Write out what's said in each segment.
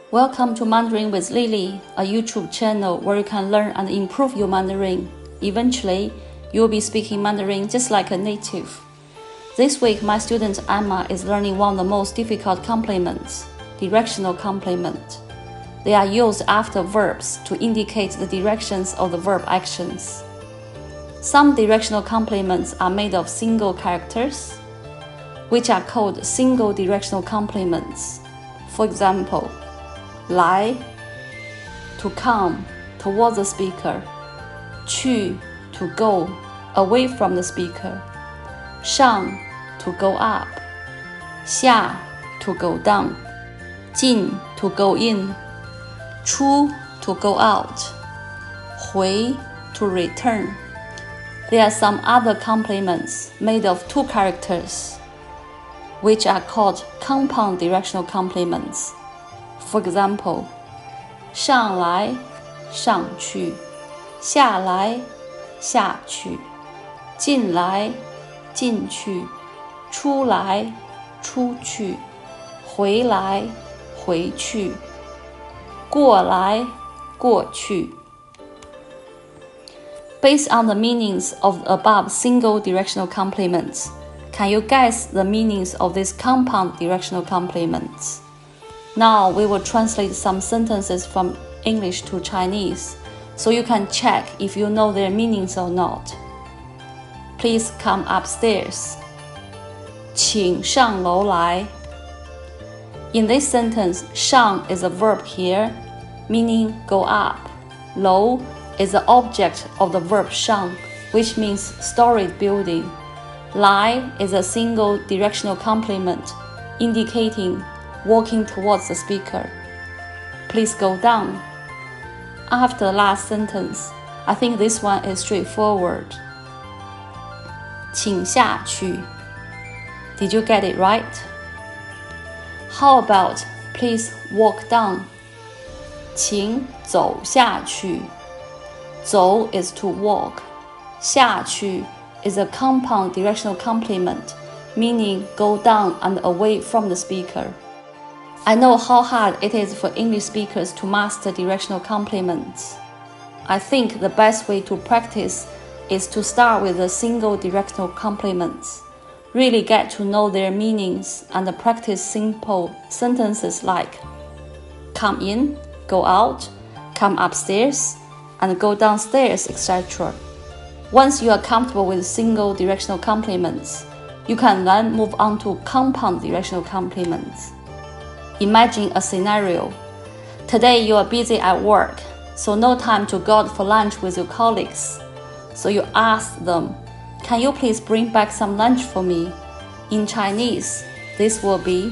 Welcome to Mandarin with Lily, a YouTube channel where you can learn and improve your Mandarin. Eventually, you will be speaking Mandarin just like a native. This week, my student Emma is learning one of the most difficult complements, directional complement. They are used after verbs to indicate the directions of the verb actions. Some directional complements are made of single characters, which are called single directional complements. For example, 来 to come towards the speaker, 去 to go away from the speaker, 上 to go up, 下 to go down, 进 to go in, 出 to go out, 回 to return. There are some other complements made of two characters, which are called compound directional complements. For example, 上来上去，下来下去，进来进去，出来出去，回来回去，过来过去。Based on the meanings of the above single directional complements, can you guess the meanings of these compound directional complements? Now we will translate some sentences from English to Chinese, so you can check if you know their meanings or not. Please come upstairs. 请上楼来. In this sentence, 上 is a verb here, meaning go up. 楼 is the object of the verb 上, which means storied building. 来 is a single directional complement, indicating walking towards the speaker. Please go down. After the last sentence, I think this one is straightforward. 请下去. Did you get it right? How about please walk down? 请走下去. 走 is to walk. 下去 is a compound directional complement, meaning go down and away from the speaker. I know how hard it is for English speakers to master directional complements. I think the best way to practice is to start with the single directional complements. Really get to know their meanings and practice simple sentences like come in, go out, come upstairs, and go downstairs, etc. Once you are comfortable with single directional complements, you can then move on to compound directional complements. Imagine a scenario. Today you are busy at work, so no time to go out for lunch with your colleagues. So you ask them, can you please bring back some lunch for me? In Chinese, this will be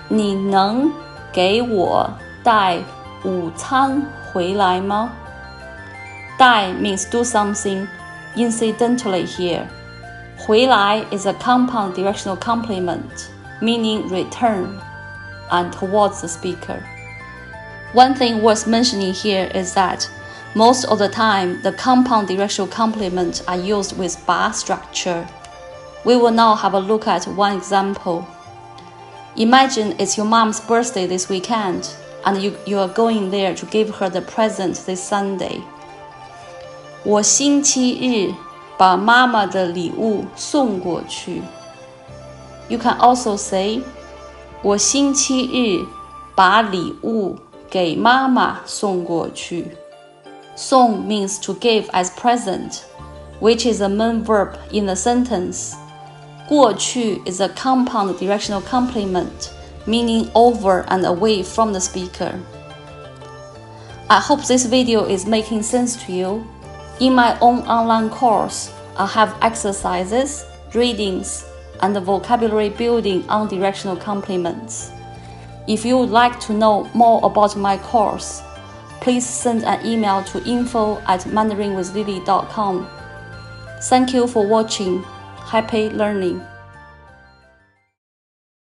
你能给我带午餐回来吗? 带 means do something incidentally here. 回来 is a compound directional complement, meaning return and towards the speaker. One thing worth mentioning here is that most of the time the compound directional complements are used with ba structure. We will now have a look at one example. Imagine it's your mom's birthday this weekend and you are going there to give her the present this Sunday. 我星期日把妈妈的礼物送过去. You can also say 我星期日把礼物给妈妈送过去. 送 means to give as present, which is a main verb in the sentence. 过去 is a compound directional complement, meaning over and away from the speaker. I hope this video is making sense to you. In my own online course, I have exercises, readings, and the vocabulary building on directional complements. If you would like to know more about my course, please send an email to info@mandarinwithlily.com. Thank you for watching. Happy learning!